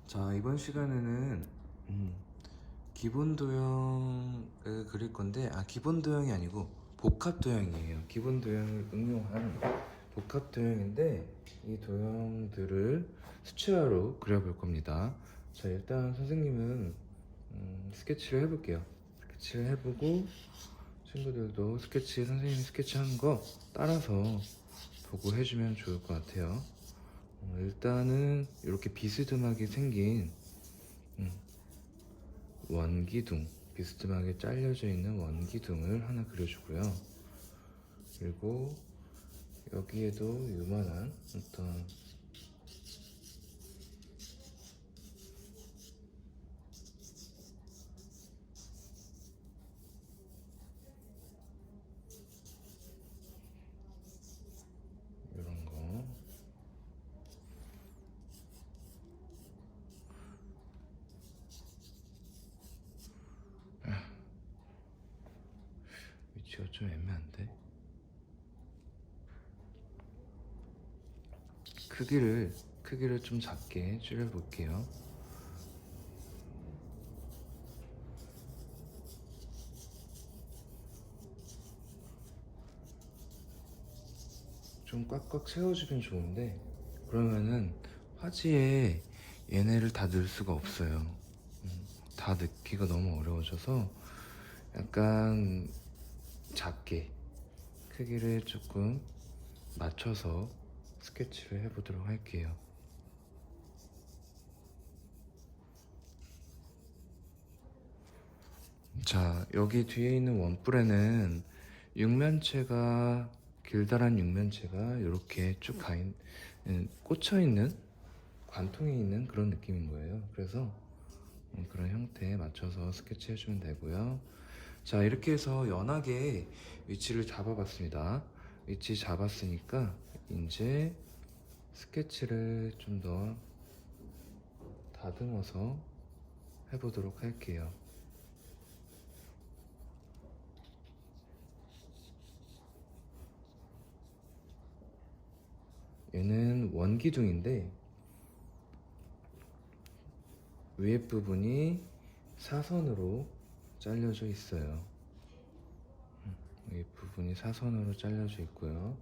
자, 이번 시간에는 기본 도형을 그릴 건데, 기본 도형이 아니고 복합 도형이에요. 기본 도형을 응용한 복합 도형인데, 이 도형들을 수치화로 그려볼 겁니다. 자, 일단 선생님은 스케치를 해볼게요. 스케치를 해보고 친구들도 선생님이 스케치한 거 따라서 보고 해주면 좋을 것 같아요. 일단은 이렇게 비스듬하게 생긴 원기둥, 비스듬하게 잘려져 있는 원기둥을 하나 그려주고요. 그리고 여기에도 요만한 어떤 이런 거, 위치가 좀 애매한데, 크기를 좀 작게 줄여볼게요. 좀 꽉꽉 채워주면 좋은데, 그러면은 화지에 얘네를 다 넣을 수가 없어요. 다 넣기가 너무 어려워져서 약간 작게 크기를 조금 맞춰서 스케치를 해보도록 할게요. 자, 여기 뒤에 있는 원뿔에는 육면체가, 길다란 육면체가 이렇게 쭉 꽂혀있는, 관통이 있는 그런 느낌인 거예요. 그래서 그런 형태에 맞춰서 스케치 해주면 되고요. 자, 이렇게 해서 연하게 위치를 잡아봤습니다. 위치 잡았으니까 이제 스케치를 좀 더 다듬어서 해보도록 할게요. 얘는 원기둥인데 위에 부분이 사선으로 잘려져 있어요. 위에 부분이 사선으로 잘려져 있고요.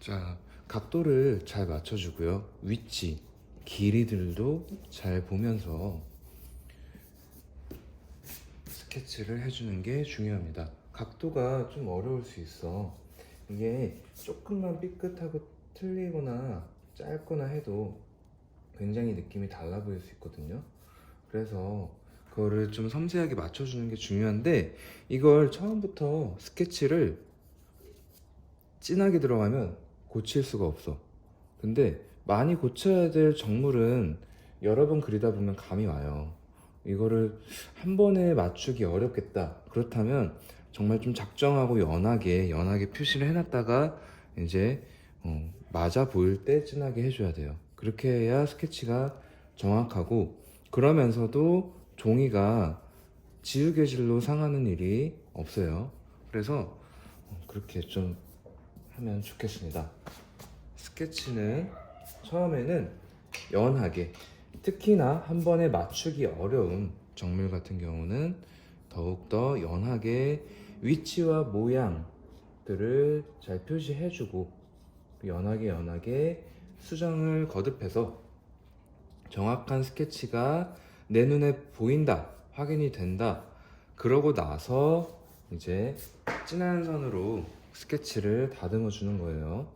자, 각도를 잘 맞춰주고요. 위치, 길이들도 잘 보면서 스케치를 해주는 게 중요합니다. 각도가 좀 어려울 수 있어. 이게 조금만 삐끗하고 틀리거나 짧거나 해도 굉장히 느낌이 달라 보일 수 있거든요. 그래서 그거를 좀 섬세하게 맞춰주는 게 중요한데, 이걸 처음부터 스케치를 진하게 들어가면 고칠 수가 없어. 근데 많이 고쳐야 될 정물은 여러 번 그리다 보면 감이 와요. 이거를 한 번에 맞추기 어렵겠다. 그렇다면 정말 좀 작정하고 연하게 표시를 해놨다가 이제 맞아 보일 때 진하게 해줘야 돼요. 그렇게 해야 스케치가 정확하고, 그러면서도 종이가 지우개질로 상하는 일이 없어요. 그래서 그렇게 좀 하면 좋겠습니다. 스케치는 처음에는 연하게, 특히나 한 번에 맞추기 어려운 정물 같은 경우는 더욱더 연하게 위치와 모양들을 잘 표시해주고, 연하게 수정을 거듭해서 정확한 스케치가 내 눈에 보인다, 확인이 된다. 그러고 나서 이제 진한 선으로 스케치를 다듬어 주는 거예요.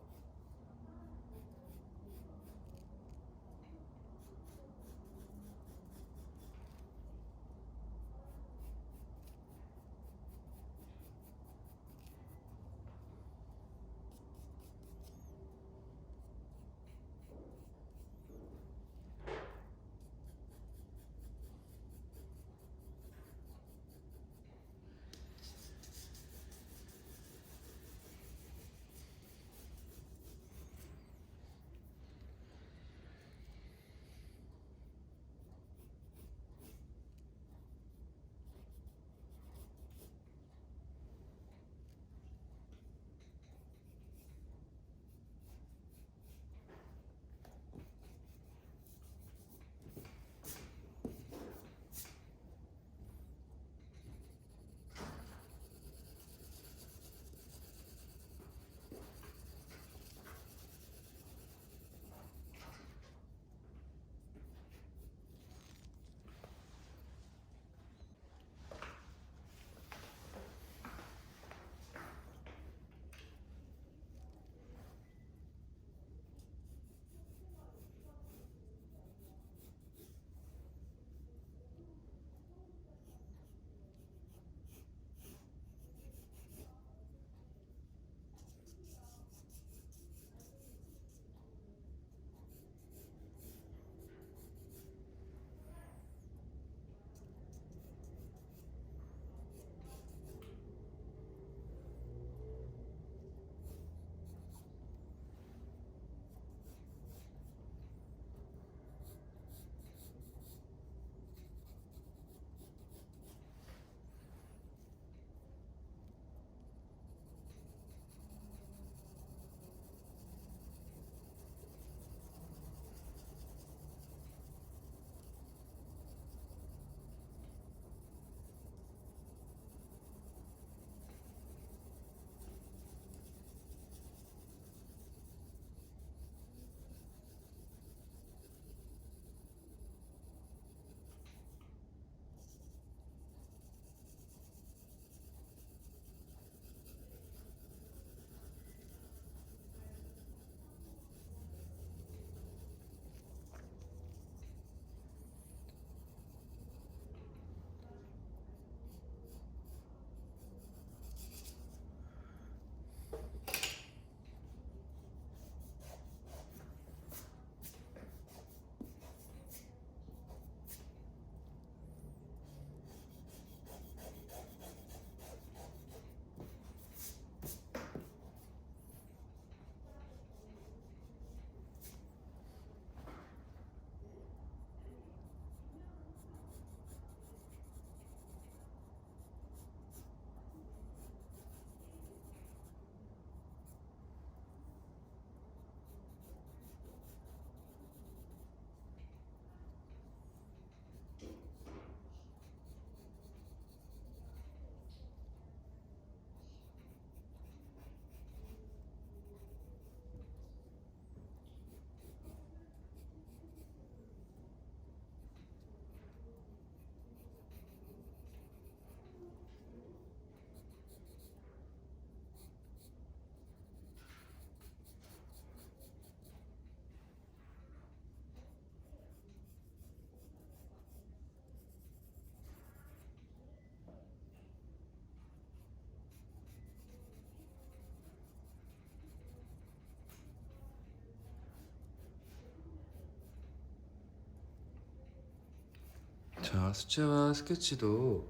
자, 수채화 스케치도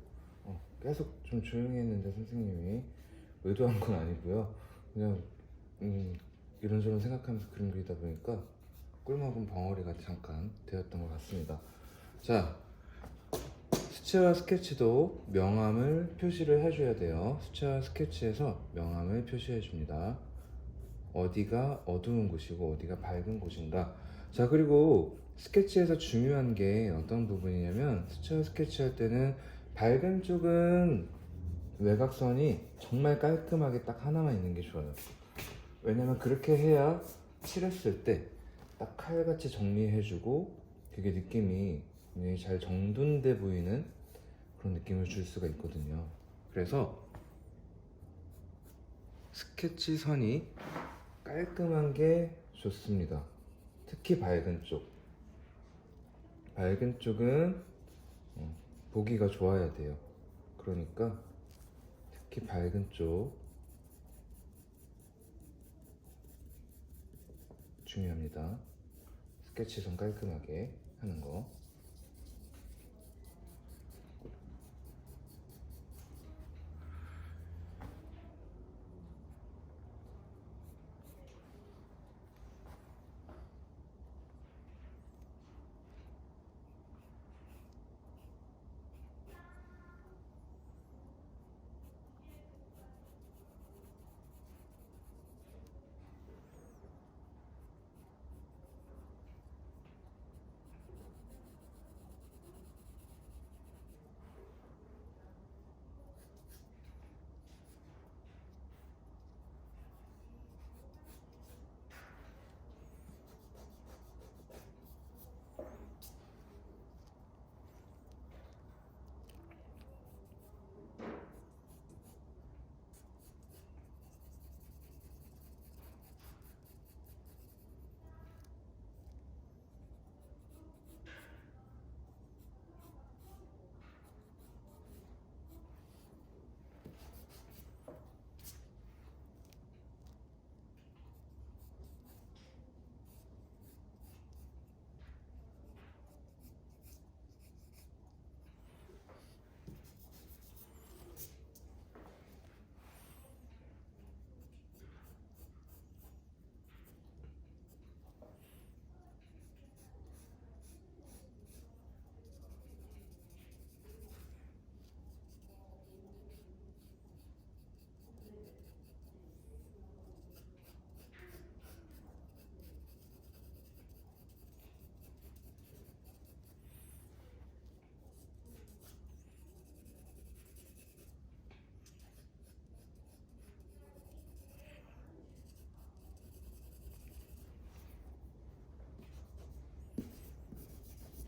계속 좀 조용히 했는데 선생님이 의도한 건 아니고요. 그냥 이런저런 생각하면서 그림 그리다 보니까 꿀먹은 벙어리가 잠깐 되었던 것 같습니다. 자, 수채화 스케치도 명암을 표시를 해줘야 돼요. 수채화 스케치에서 명암을 표시해 줍니다. 어디가 어두운 곳이고 어디가 밝은 곳인가. 자, 그리고 스케치에서 중요한 게 어떤 부분이냐면, 수채화 스케치 할 때는 밝은 쪽은 외곽선이 정말 깔끔하게 딱 하나만 있는 게 좋아요. 왜냐면 그렇게 해야 칠했을 때 딱 칼같이 정리해주고 그게 느낌이 굉장히 잘 정돈돼 보이는 그런 느낌을 줄 수가 있거든요. 그래서 스케치 선이 깔끔한 게 좋습니다. 특히 밝은 쪽. 밝은 쪽은 보기가 좋아야 돼요. 그러니까 특히 밝은 쪽 중요합니다. 스케치선 깔끔하게 하는 거.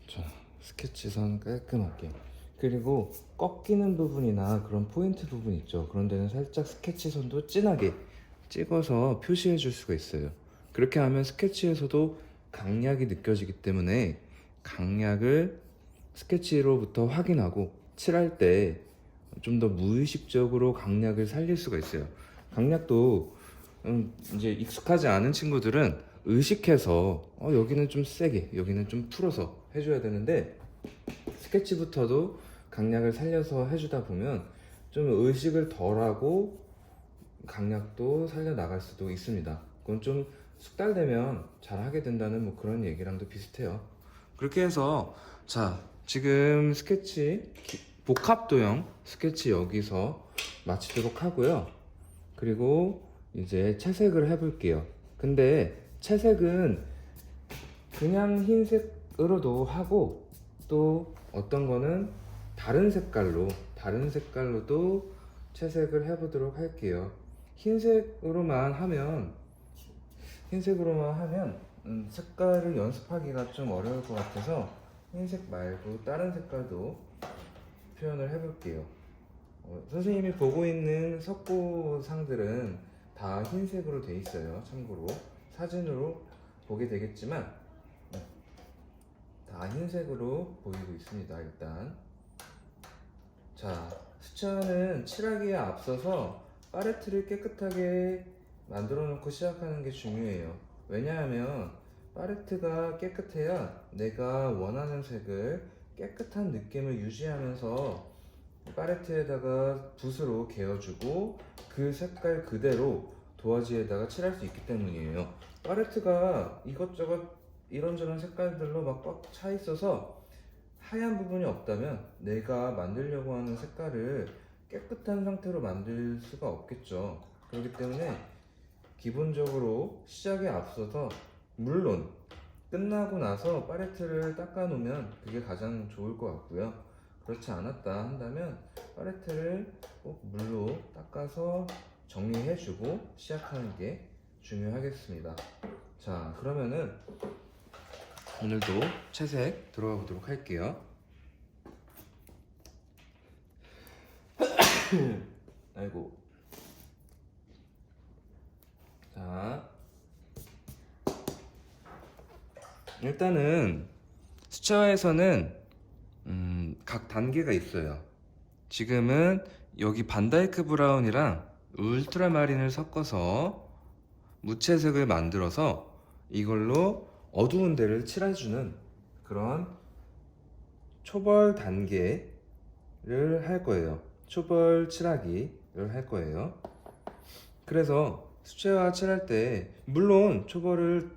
자, 스케치선 깔끔하게. 그리고 꺾이는 부분이나 그런 포인트 부분 있죠. 그런 데는 살짝 스케치선도 진하게 찍어서 표시해 줄 수가 있어요. 그렇게 하면 스케치에서도 강약이 느껴지기 때문에 강약을 스케치로부터 확인하고 칠할 때 좀 더 무의식적으로 강약을 살릴 수가 있어요. 강약도 이제 익숙하지 않은 친구들은 의식해서 여기는 좀 세게, 여기는 좀 풀어서 해줘야 되는데, 스케치부터도 강약을 살려서 해주다 보면 좀 의식을 덜하고 강약도 살려 나갈 수도 있습니다. 그건 좀 숙달되면 잘 하게 된다는 뭐 그런 얘기랑도 비슷해요. 그렇게 해서, 자, 지금 스케치 복합도형 스케치 여기서 마치도록 하고요. 그리고 이제 채색을 해볼게요. 근데 채색은 그냥 흰색으로도 하고, 또 어떤 거는 다른 색깔로도 채색을 해보도록 할게요. 흰색으로만 하면 색깔을 연습하기가 좀 어려울 것 같아서 흰색 말고 다른 색깔도 표현을 해볼게요. 선생님이 보고 있는 석고상들은 다 흰색으로 돼 있어요. 참고로 사진으로 보게 되겠지만 다 흰색으로 보이고 있습니다. 일단, 자, 수채화는 칠하기에 앞서서 팔레트를 깨끗하게 만들어 놓고 시작하는 게 중요해요. 왜냐하면 팔레트가 깨끗해야 내가 원하는 색을 깨끗한 느낌을 유지하면서 팔레트에다가 붓으로 개어주고 그 색깔 그대로 도화지에다가 칠할 수 있기 때문이에요. 팔레트가 이것저것 이런저런 색깔들로 막 꽉 차 있어서 하얀 부분이 없다면 내가 만들려고 하는 색깔을 깨끗한 상태로 만들 수가 없겠죠. 그렇기 때문에 기본적으로 시작에 앞서서, 물론 끝나고 나서 팔레트를 닦아 놓으면 그게 가장 좋을 것 같고요. 그렇지 않았다 한다면 팔레트를 꼭 물로 닦아서 정리해 주고 시작하는 게 중요하겠습니다. 자, 그러면은 오늘도 채색 들어가 보도록 할게요. 아이고. 자, 일단은 수채화에서는 각 단계가 있어요. 지금은 여기 반다이크 브라운이랑 울트라마린을 섞어서 무채색을 만들어서 이걸로 어두운 데를 칠해주는 그런 초벌 단계를 할 거예요. 초벌 칠하기를 할 거예요. 그래서 수채화 칠할 때 물론 초벌을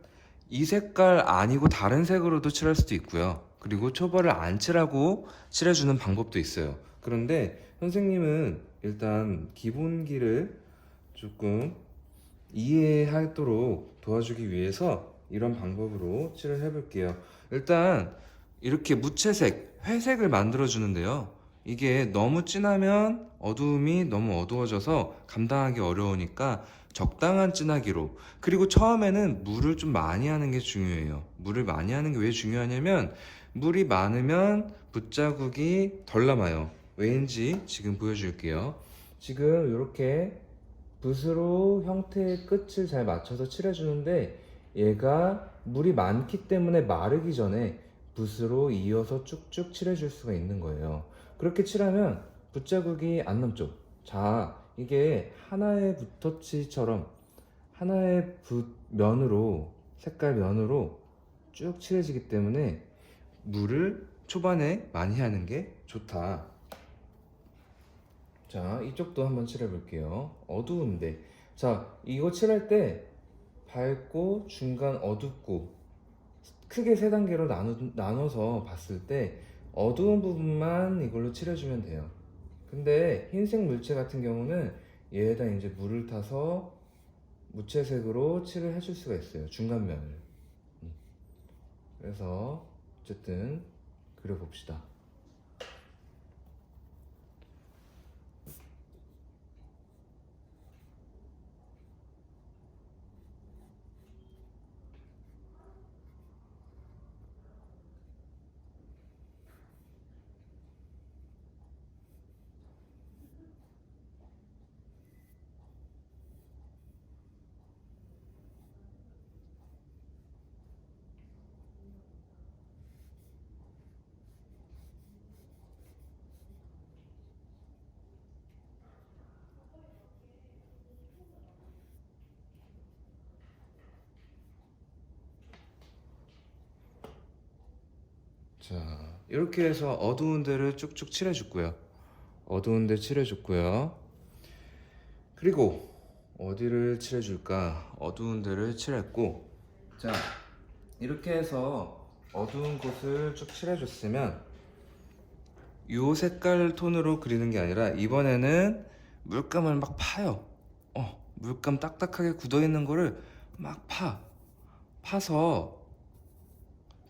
이 색깔 아니고 다른 색으로도 칠할 수도 있고요. 그리고 초벌을 안 칠하고 칠해주는 방법도 있어요. 그런데 선생님은 일단 기본기를 조금 이해하도록 도와주기 위해서 이런 방법으로 칠을 해볼게요. 일단 이렇게 무채색, 회색을 만들어 주는데요. 이게 너무 진하면 어두움이 너무 어두워져서 감당하기 어려우니까 적당한 진하기로, 그리고 처음에는 물을 좀 많이 하는 게 중요해요. 물을 많이 하는 게 왜 중요하냐면 물이 많으면 붓자국이 덜 남아요. 왜인지 지금 보여줄게요. 지금 이렇게 붓으로 형태의 끝을 잘 맞춰서 칠해주는데 얘가 물이 많기 때문에 마르기 전에 붓으로 이어서 쭉쭉 칠해줄 수가 있는 거예요. 그렇게 칠하면 붓자국이 안 남죠. 자, 이게 하나의 붓터치처럼 하나의 붓면으로, 색깔 면으로 쭉 칠해지기 때문에 물을 초반에 많이 하는 게 좋다. 자, 이쪽도 한번 칠해 볼게요. 어두운데, 자, 이거 칠할 때 밝고 중간 어둡고 크게 세 단계로 나눠서 봤을 때 어두운 부분만 이걸로 칠해주면 돼요. 근데 흰색 물체 같은 경우는 얘에다 이제 물을 타서 무채색으로 칠을 해줄 수가 있어요. 중간면을. 그래서 어쨌든 그려봅시다. 자, 이렇게 해서 어두운 데를 쭉쭉 칠해줬고요. 어두운 데 칠해줬고요. 그리고 어디를 칠해줄까? 어두운 데를 칠했고, 자, 이렇게 해서 어두운 곳을 쭉 칠해줬으면 이 색깔 톤으로 그리는 게 아니라 이번에는 물감을 막 파요. 물감 딱딱하게 굳어있는 거를 막 파서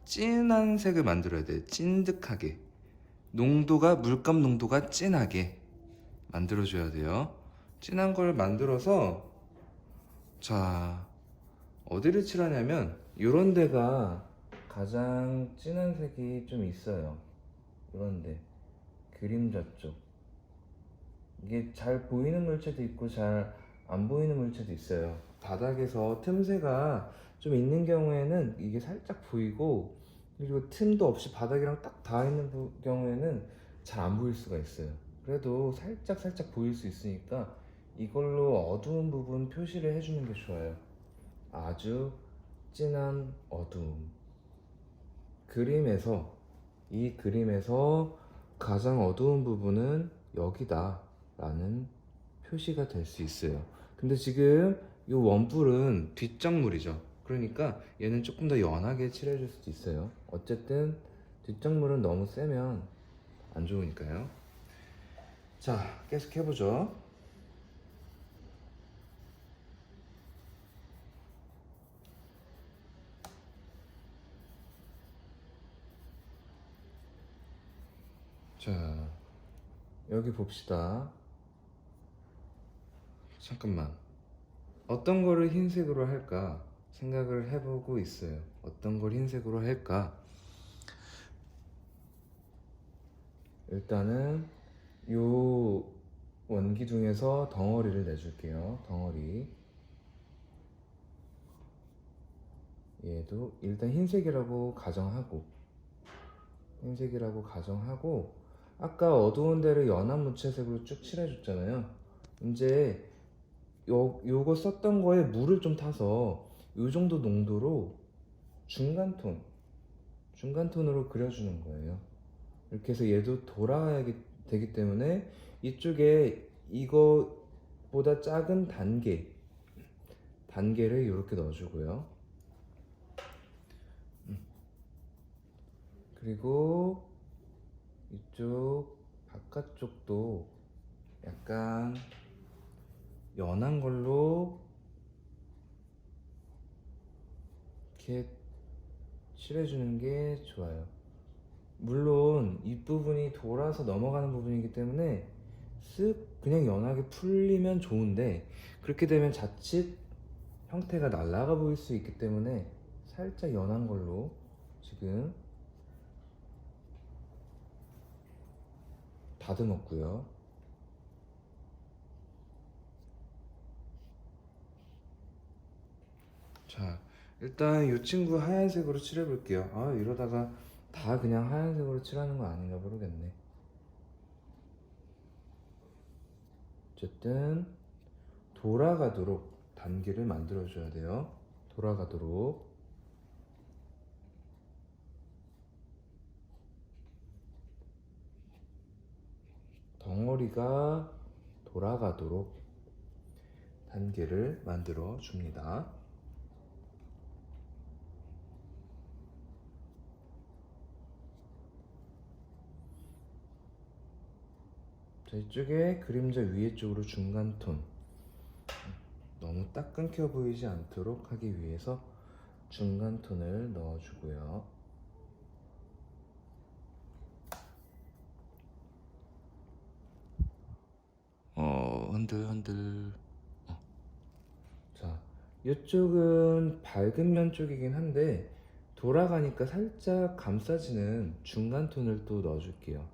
진한 색을 만들어야 돼. 찐득하게. 물감 농도가 진하게 만들어줘야 돼요. 진한 걸 만들어서, 자, 어디를 칠하냐면 요런 데가 가장 진한 색이 좀 있어요. 요런데 그림자 쪽. 이게 잘 보이는 물체도 있고 잘 안 보이는 물체도 있어요. 바닥에서 틈새가 좀 있는 경우에는 이게 살짝 보이고, 그리고 틈도 없이 바닥이랑 딱 닿아 있는 경우에는 잘 안 보일 수가 있어요. 그래도 살짝 보일 수 있으니까 이걸로 어두운 부분 표시를 해주는 게 좋아요. 아주 진한 어두움. 그림에서 이 그림에서 가장 어두운 부분은 여기다 라는 표시가 될 수 있어요. 근데 지금 이 원뿔은 뒷장물이죠. 그러니까 얘는 조금 더 연하게 칠해줄 수도 있어요. 어쨌든 뒷장물은 너무 세면 안 좋으니까요. 자, 계속 해보죠. 자, 여기 봅시다. 잠깐만. 어떤 거를 흰색으로 할까 생각을 해보고 있어요. 어떤 걸 흰색으로 할까? 일단은 요 원기둥에서 덩어리를 내줄게요. 덩어리. 얘도 일단 흰색이라고 가정하고 아까 어두운 데를 연한 무채색으로 쭉 칠해줬잖아요. 이제 요거 썼던 거에 물을 좀 타서 요 정도 농도로 중간톤으로 그려주는 거예요. 이렇게 해서 얘도 돌아야 되기 때문에 이쪽에 이거보다 작은 단계를 이렇게 넣어주고요. 그리고 이쪽 바깥쪽도 약간 연한 걸로 이렇게 칠해주는 게 좋아요. 물론 이 부분이 돌아서 넘어가는 부분이기 때문에 쓱 그냥 연하게 풀리면 좋은데 그렇게 되면 자칫 형태가 날아가 보일 수 있기 때문에 살짝 연한 걸로 지금 다듬었고요. 자, 일단 이 친구 하얀색으로 칠해볼게요. 아, 이러다가 다 그냥 하얀색으로 칠하는 거 아닌가 모르겠네. 어쨌든 돌아가도록 단계를 만들어줘야 돼요. 돌아가도록. 덩어리가 돌아가도록 단계를 만들어 줍니다. 자, 이쪽에 그림자 위에 쪽으로 중간 톤, 너무 딱 끊겨 보이지 않도록 하기 위해서 중간 톤을 넣어주고요. 흔들. 자, 이쪽은 밝은 면 쪽이긴 한데 돌아가니까 살짝 감싸지는 중간 톤을 또 넣어줄게요.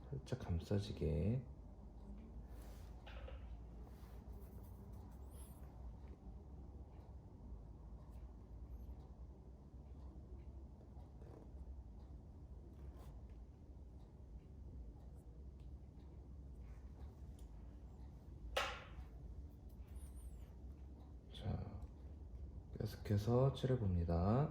살짝 감싸지게. 자, 계속해서 칠해봅니다.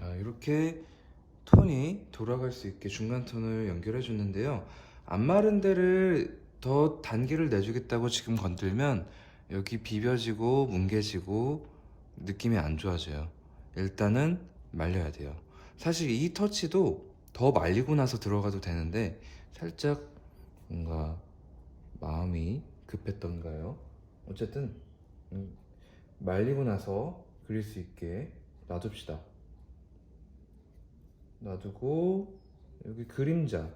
자, 이렇게 톤이 돌아갈 수 있게 중간 톤을 연결해 줬는데요. 안 마른 데를 더 단계를 내주겠다고 지금 건들면 여기 비벼지고 뭉개지고 느낌이 안 좋아져요. 일단은 말려야 돼요. 사실 이 터치도 더 말리고 나서 들어가도 되는데 살짝 뭔가 마음이 급했던가요? 어쨌든 말리고 나서 그릴 수 있게 놔둡시다. 놔두고 여기 그림자는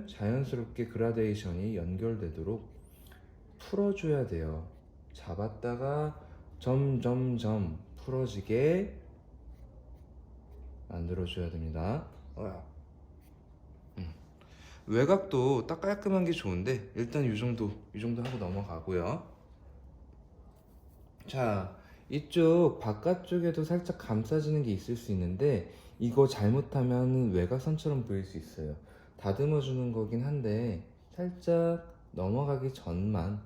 자연스럽게 그라데이션이 연결되도록 풀어줘야 돼요. 잡았다가 점점점 풀어지게 만들어줘야 됩니다. 외곽도 딱 깔끔한 게 좋은데 일단 이 정도 하고 넘어가고요. 자, 이쪽 바깥쪽에도 살짝 감싸지는 게 있을 수 있는데 이거 잘못하면 외곽선처럼 보일 수 있어요. 다듬어 주는 거긴 한데 살짝 넘어가기 전만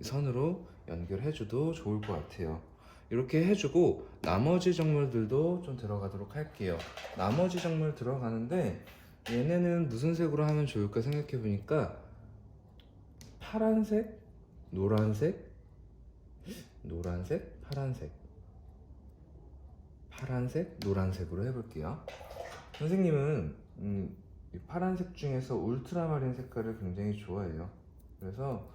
선으로 연결해줘도 좋을 것 같아요. 이렇게 해주고 나머지 정물들도 좀 들어가도록 할게요. 나머지 정물 들어가는데 얘네는 무슨 색으로 하면 좋을까 생각해 보니까 파란색, 노란색, 파란색, 노란색으로 해볼게요. 선생님은 이 파란색 중에서 울트라마린 색깔을 굉장히 좋아해요. 그래서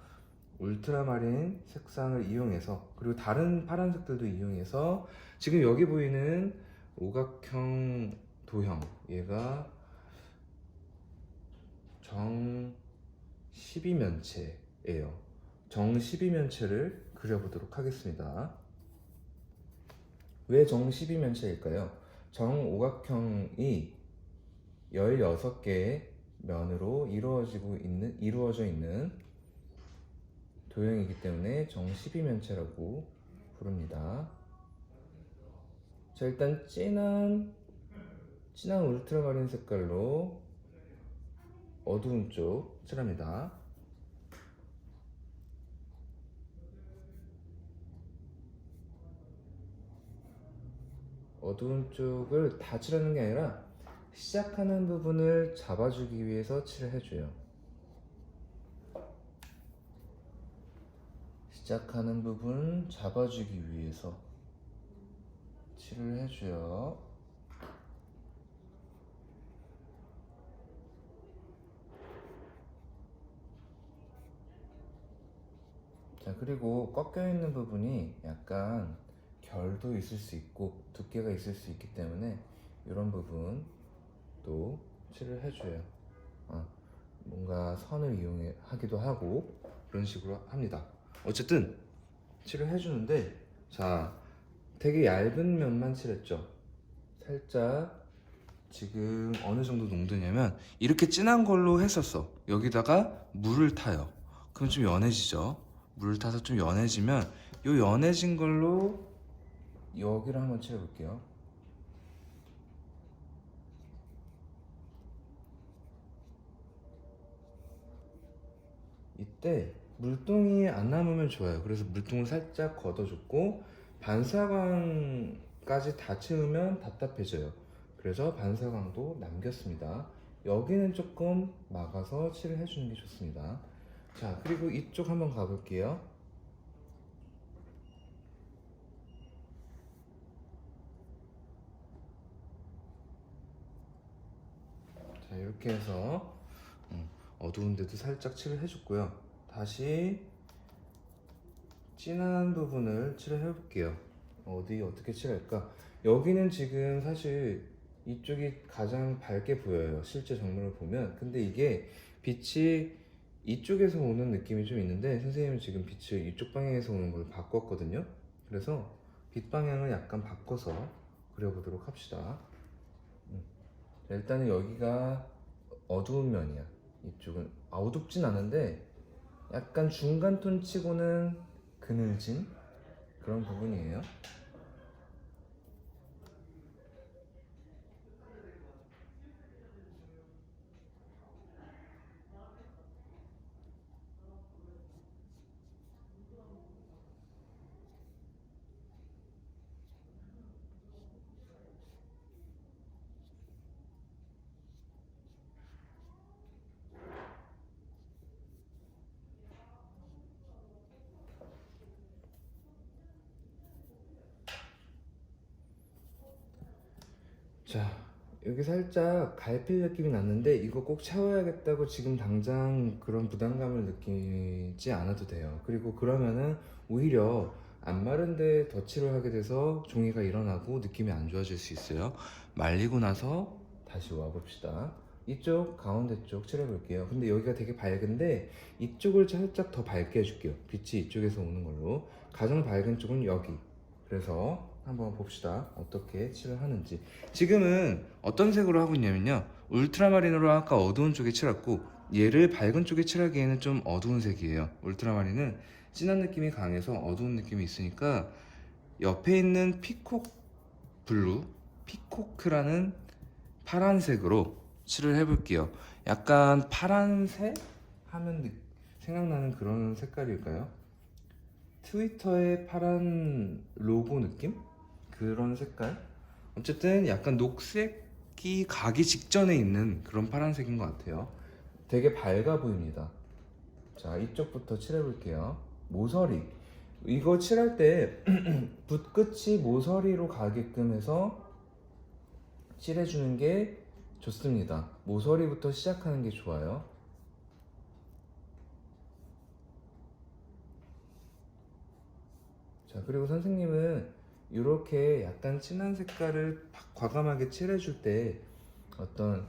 울트라마린 색상을 이용해서, 그리고 다른 파란색들도 이용해서, 지금 여기 보이는 오각형 도형, 얘가 정 12면체예요. 정 12면체를 그려보도록 하겠습니다. 왜 정 12면체일까요? 정 오각형이 16개의 면으로 이루어져 있는 도형이기 때문에 정 12면체라고 부릅니다. 자, 일단 진한 울트라마린 색깔로 어두운 쪽 칠합니다. 어두운 쪽을 다 칠하는 게 아니라 시작하는 부분을 잡아주기 위해서 칠을 해줘요. 시작하는 부분 잡아주기 위해서 칠을 해줘요. 자, 그리고 꺾여 있는 부분이 약간 결도 있을 수 있고 두께가 있을 수 있기 때문에 이런 부분도 칠을 해줘요. 뭔가 선을 이용하기도 하고 그런 식으로 합니다. 어쨌든 칠을 해주는데, 자, 되게 얇은 면만 칠했죠. 살짝 지금 어느 정도 농도냐면 이렇게 진한 걸로 했었어. 여기다가 물을 타요. 그럼 좀 연해지죠. 물을 타서 좀 연해지면 요 연해진 걸로 여기를 한번 칠해볼게요. 이때 물동이 안 남으면 좋아요. 그래서 물통을 살짝 걷어줬고 반사광까지 다 채우면 답답해져요. 그래서 반사광도 남겼습니다. 여기는 조금 막아서 칠을 해주는 게 좋습니다. 자, 그리고 이쪽 한번 가볼게요. 자, 이렇게 해서 어두운 데도 살짝 칠을 해줬고요. 다시 진한 부분을 칠을 해볼게요. 어떻게 칠할까? 여기는 지금 사실 이쪽이 가장 밝게 보여요. 실제 정면을 보면. 근데 이게 빛이 이쪽에서 오는 느낌이 좀 있는데 선생님은 지금 빛을 이쪽 방향에서 오는 걸로 바꿨거든요. 그래서 빛 방향을 약간 바꿔서 그려보도록 합시다. 자, 일단은 여기가 어두운 면이야. 이쪽은 어둡진 않은데 약간 중간 톤 치고는 그늘진 그런 부분이에요. 자, 여기 살짝 갈필 느낌이 났는데 이거 꼭 채워야겠다고 지금 당장 그런 부담감을 느끼지 않아도 돼요. 그리고 그러면은 오히려 안 마른데 덧칠을 하게 돼서 종이가 일어나고 느낌이 안 좋아질 수 있어요. 말리고 나서 다시 와봅시다. 이쪽 가운데 쪽 칠해볼게요. 근데 여기가 되게 밝은데 이쪽을 살짝 더 밝게 해줄게요. 빛이 이쪽에서 오는 걸로. 가장 밝은 쪽은 여기. 그래서 한번 봅시다. 어떻게 칠을 하는지. 지금은 어떤 색으로 하고 있냐면요, 울트라마린으로 아까 어두운 쪽에 칠했고 얘를 밝은 쪽에 칠하기에는 좀 어두운 색이에요. 울트라마린은 진한 느낌이 강해서 어두운 느낌이 있으니까 옆에 있는 피콕 블루, 피코크라는 파란색으로 칠을 해볼게요. 약간 파란색 하면 생각나는 그런 색깔일까요? 트위터의 파란 로고 느낌? 그런 색깔? 어쨌든 약간 녹색이 가기 직전에 있는 그런 파란색인 것 같아요. 되게 밝아 보입니다. 자, 이쪽부터 칠해볼게요. 모서리. 이거 칠할 때 붓끝이 모서리로 가게끔 해서 칠해주는 게 좋습니다. 모서리부터 시작하는 게 좋아요. 자, 그리고 선생님은 이렇게 약간 진한 색깔을 과감하게 칠해줄 때 어떤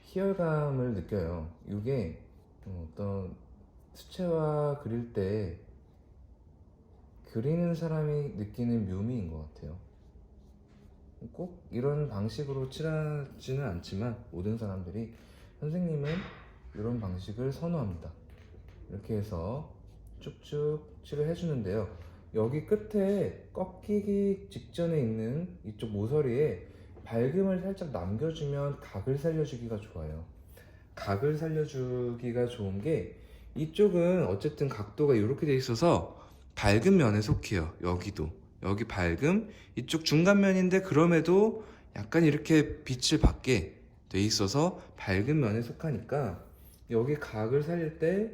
희열감을 느껴요. 이게 어떤 수채화 그릴 때 그리는 사람이 느끼는 묘미인 것 같아요. 꼭 이런 방식으로 칠하지는 않지만 모든 사람들이, 선생님은 이런 방식을 선호합니다. 이렇게 해서 쭉쭉 칠을 해주는데요. 여기 끝에 꺾이기 직전에 있는 이쪽 모서리에 밝음을 살짝 남겨주면 각을 살려주기가 좋아요. 각을 살려주기가 좋은 게 이쪽은 어쨌든 각도가 이렇게 돼 있어서 밝은 면에 속해요. 여기도 여기 밝음, 이쪽 중간면인데 그럼에도 약간 이렇게 빛을 받게 돼 있어서 밝은 면에 속하니까 여기 각을 살릴 때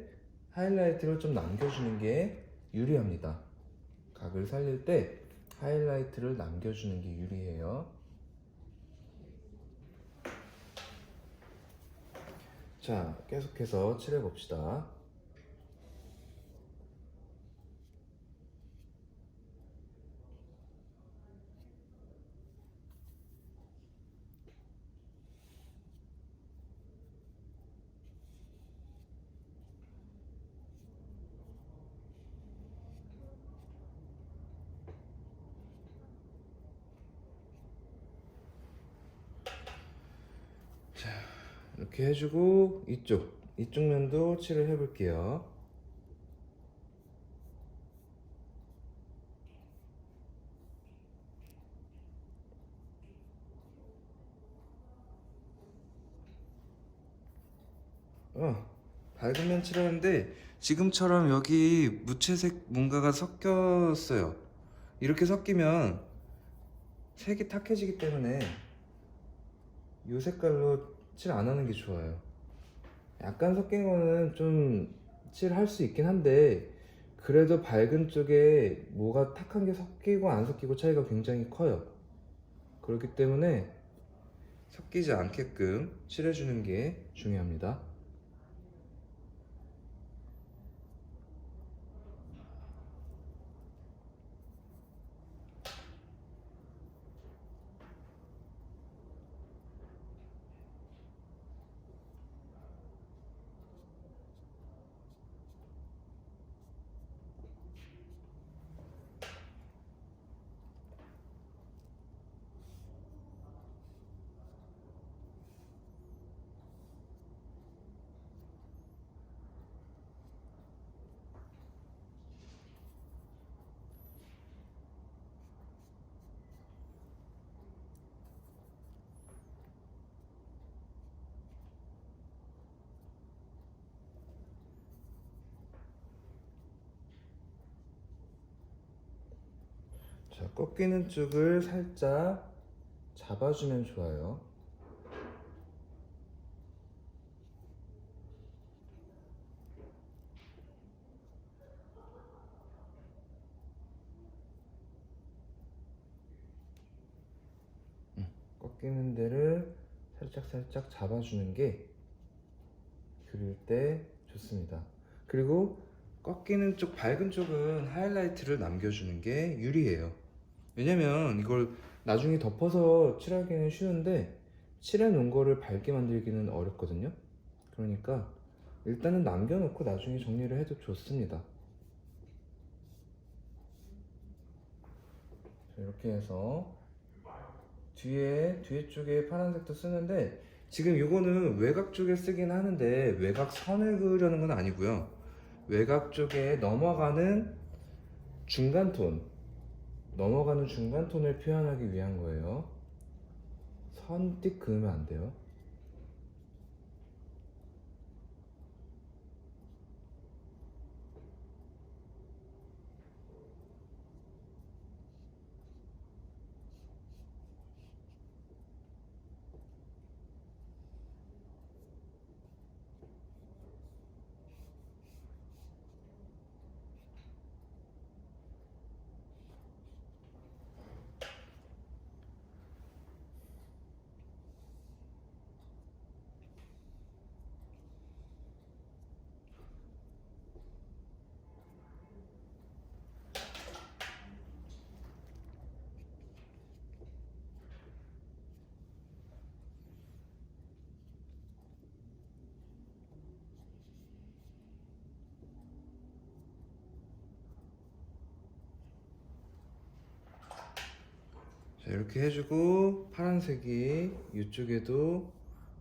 하이라이트를 좀 남겨주는 게 유리합니다. 각을 살릴 때 하이라이트를 남겨주는 게 유리해요. 자, 계속해서 칠해봅시다. 이렇게 해주고 이쪽 면도 칠을 해볼게요. 밝은 면 칠하는데 지금처럼 여기 무채색 뭔가가 섞였어요. 이렇게 섞이면 색이 탁해지기 때문에 이 색깔로 칠 안 하는 게 좋아요. 약간 섞인 거는 좀 칠할 수 있긴 한데 그래도 밝은 쪽에 뭐가 탁한 게 섞이고 안 섞이고 차이가 굉장히 커요. 그렇기 때문에 섞이지 않게끔 칠해주는 게 중요합니다. 자, 꺾이는 쪽을 살짝 잡아주면 좋아요. 꺾이는 데를 살짝 잡아주는 게 그릴 때 좋습니다. 그리고 꺾이는 쪽, 밝은 쪽은 하이라이트를 남겨주는 게 유리해요. 왜냐면 이걸 나중에 덮어서 칠하기는 쉬운데 칠해 놓은 거를 밝게 만들기는 어렵거든요. 그러니까 일단은 남겨놓고 나중에 정리를 해도 좋습니다. 자, 이렇게 해서 뒤에 쪽에 파란색도 쓰는데 지금 이거는 외곽 쪽에 쓰긴 하는데 외곽 선을 그으려는 건 아니고요. 외곽 쪽에 넘어가는 중간톤, 을 표현하기 위한 거예요. 선띡 그으면 안 돼요. 자, 이렇게 해주고 파란색이 이쪽에도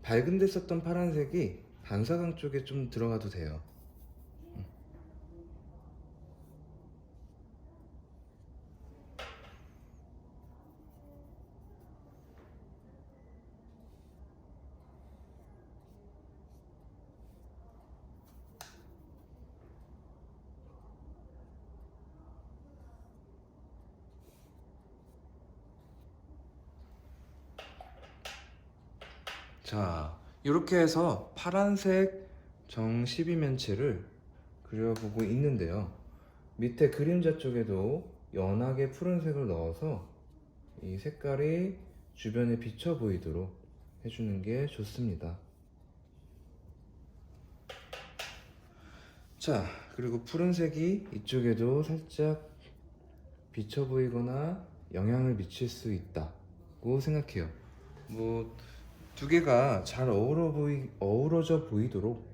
밝은 데 썼던 파란색이 반사광 쪽에 좀 들어가도 돼요. 자, 이렇게 해서 파란색 정 12면체를 그려보고 있는데요. 밑에 그림자 쪽에도 연하게 푸른색을 넣어서 이 색깔이 주변에 비쳐 보이도록 해주는 게 좋습니다. 자, 그리고 푸른색이 이쪽에도 살짝 비쳐 보이거나 영향을 미칠 수 있다고 생각해요. 뭐 두 개가 잘 어우러져 보이도록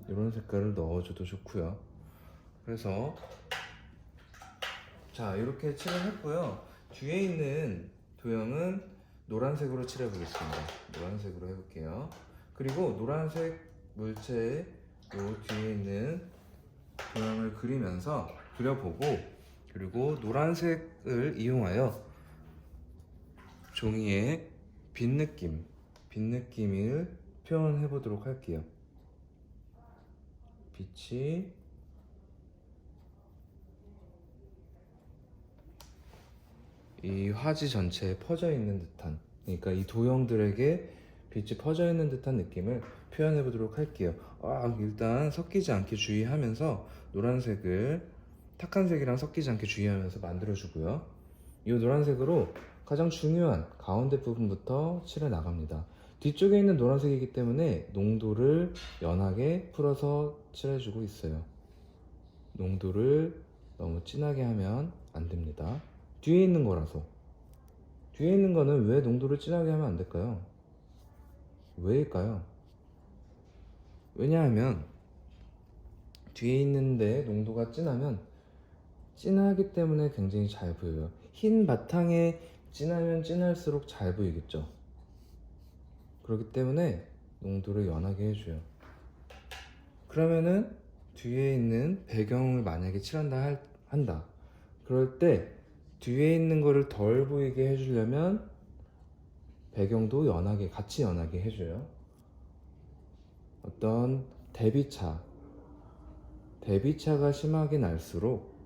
이런 색깔을 넣어줘도 좋고요. 그래서 자, 이렇게 칠을 했고요. 뒤에 있는 도형은 노란색으로 칠해 보겠습니다. 노란색으로 해볼게요. 그리고 노란색 물체의 요 뒤에 있는 도형을 그려보고, 그리고 노란색을 이용하여 종이에 빈 느낌을 표현해 보도록 할게요. 빛이 이 화지 전체에 퍼져 있는 듯한, 그러니까 이 도형들에게 빛이 퍼져 있는 듯한 느낌을 표현해 보도록 할게요. 일단 섞이지 않게 주의하면서 노란색을 탁한색이랑 섞이지 않게 주의하면서 만들어 주고요. 이 노란색으로 가장 중요한 가운데 부분부터 칠해 나갑니다. 뒤쪽에 있는 노란색이기 때문에 농도를 연하게 풀어서 칠해주고 있어요. 농도를 너무 진하게 하면 안 됩니다. 뒤에 있는 거라서. 뒤에 있는 거는 왜 농도를 진하게 하면 안 될까요? 왜일까요? 왜냐하면 뒤에 있는데 농도가 진하면 진하기 때문에 굉장히 잘 보여요. 흰 바탕에 진하면 진할수록 잘 보이겠죠. 그렇기 때문에 농도를 연하게 해줘요. 그러면은 뒤에 있는 배경을 만약에 한다. 그럴 때 뒤에 있는 거를 덜 보이게 해주려면 배경도 같이 연하게 해줘요. 어떤 대비차가 심하게 날수록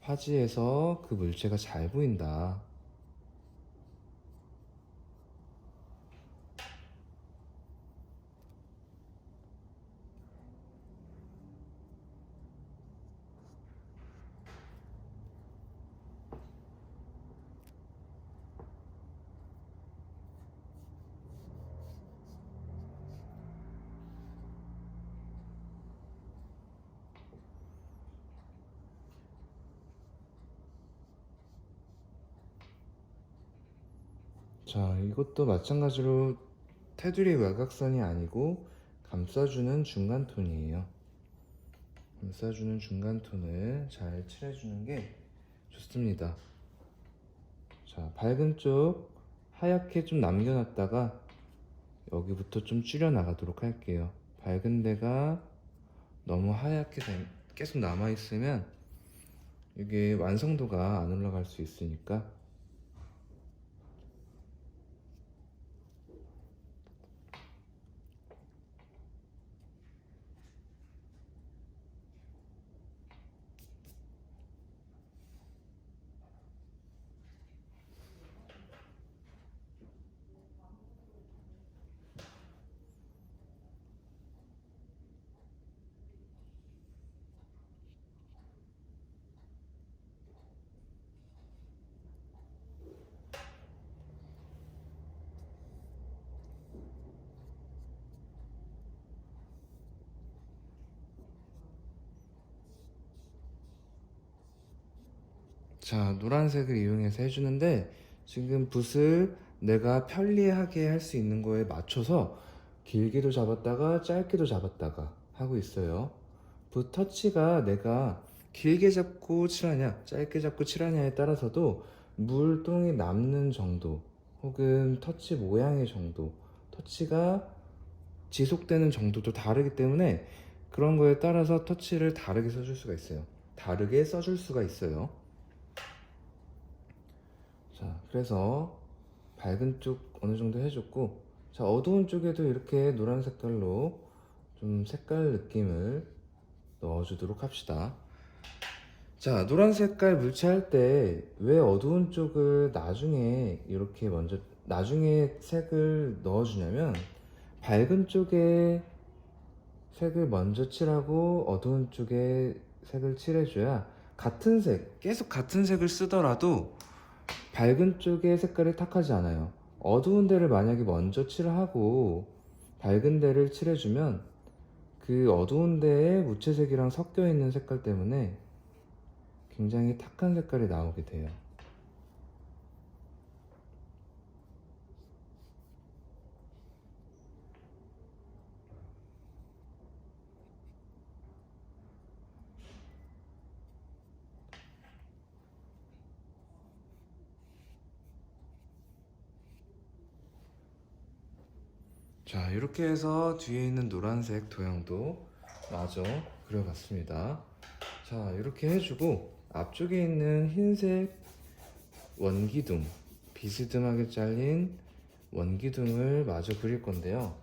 화지에서 그 물체가 잘 보인다. 자, 이것도 마찬가지로 테두리 외곽선이 아니고 감싸주는 중간 톤이에요. 감싸주는 중간 톤을 잘 칠해주는 게 좋습니다. 자, 밝은 쪽 하얗게 좀 남겨놨다가 여기부터 좀 줄여 나가도록 할게요. 밝은 데가 너무 하얗게 계속 남아있으면 이게 완성도가 안 올라갈 수 있으니까. 자, 노란색을 이용해서 해주는데 지금 붓을 내가 편리하게 할 수 있는 거에 맞춰서 길게도 잡았다가 짧게도 잡았다가 하고 있어요. 붓 터치가 내가 길게 잡고 칠하냐 짧게 잡고 칠하냐에 따라서도 물통이 남는 정도 혹은 터치 모양의 정도, 터치가 지속되는 정도도 다르기 때문에 그런 거에 따라서 터치를 다르게 써줄 수가 있어요. 다르게 써줄 수가 있어요. 자, 그래서 밝은 쪽 어느 정도 해줬고, 자, 어두운 쪽에도 이렇게 노란 색깔로 좀 색깔 느낌을 넣어주도록 합시다. 자, 노란 색깔 물칠할 때 왜 어두운 쪽을 나중에 이렇게 먼저 나중에 색을 넣어주냐면, 밝은 쪽에 색을 먼저 칠하고 어두운 쪽에 색을 칠해줘야 같은 색, 계속 같은 색을 쓰더라도 밝은 쪽에 색깔이 탁하지 않아요. 어두운 데를 만약에 먼저 칠하고 밝은 데를 칠해주면 그 어두운 데에 무채색이랑 섞여 있는 색깔 때문에 굉장히 탁한 색깔이 나오게 돼요. 자, 이렇게 해서 뒤에 있는 노란색 도형도 마저 그려봤습니다. 자, 이렇게 해주고 앞쪽에 있는 흰색 원기둥, 비스듬하게 잘린 원기둥을 마저 그릴 건데요.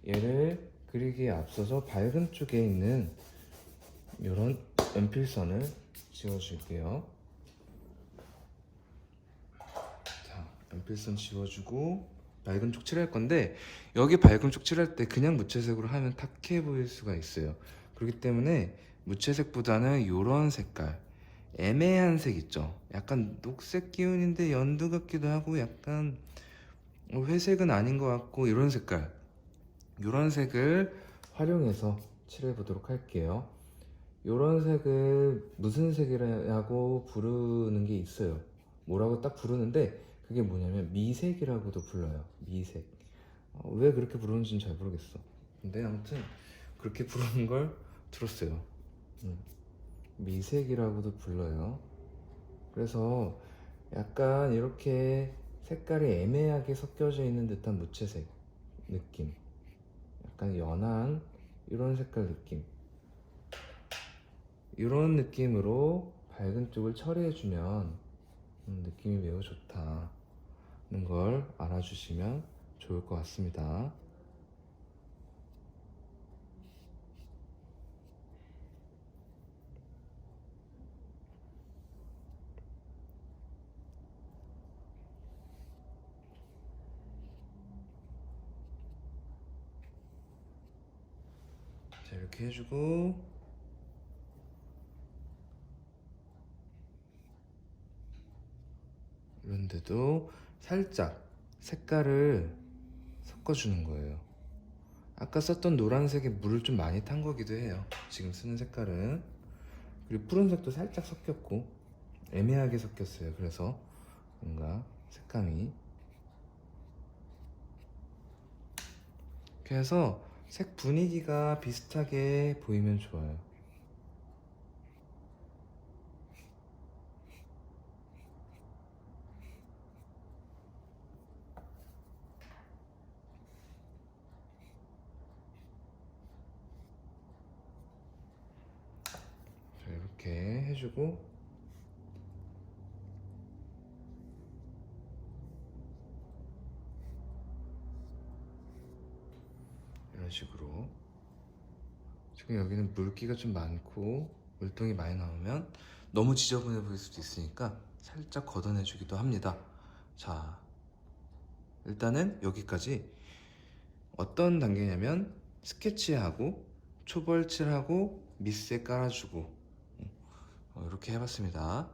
얘를 그리기에 앞서서 밝은 쪽에 있는 이런 연필선을 지워줄게요. 자, 연필선 지워주고 밝은 쪽 칠할 건데, 여기 밝은 쪽 칠할 때 그냥 무채색으로 하면 탁해 보일 수가 있어요. 그렇기 때문에 무채색보다는 이런 색깔, 애매한 색 있죠. 약간 녹색 기운인데 연두 같기도 하고 약간 회색은 아닌 것 같고, 이런 색깔, 이런 색을 활용해서 칠해 보도록 할게요. 이런 색을 무슨 색이라고 부르는 게 있어요. 뭐라고 딱 부르는데 그게 뭐냐면 미색이라고도 불러요. 미색. 왜 그렇게 부르는지는 잘 모르겠어. 근데 아무튼 그렇게 부르는 걸 들었어요. 미색이라고도 불러요. 그래서 약간 이렇게 색깔이 애매하게 섞여져 있는 듯한 무채색 느낌, 약간 연한 이런 색깔 느낌, 이런 느낌으로 밝은 쪽을 처리해주면 느낌이 매우 좋다는 걸 알아주시면 좋을 것 같습니다. 자, 이렇게 해주고 이런데도 살짝 색깔을 섞어주는 거예요. 아까 썼던 노란색에 물을 좀 많이 탄 거기도 해요. 지금 쓰는 색깔은. 그리고 푸른색도 살짝 섞였고 애매하게 섞였어요. 그래서 뭔가 색감이 이렇게 해서 색 분위기가 비슷하게 보이면 좋아요. 자, 이렇게 해주고 이런 식으로. 지금 여기는 물기가 좀 많고 물통이 많이 나오면 너무 지저분해 보일 수도 있으니까 살짝 걷어내 주기도 합니다. 자, 일단은 여기까지. 어떤 단계냐면 스케치하고 초벌칠하고 밑세 깔아주고 이렇게 해봤습니다.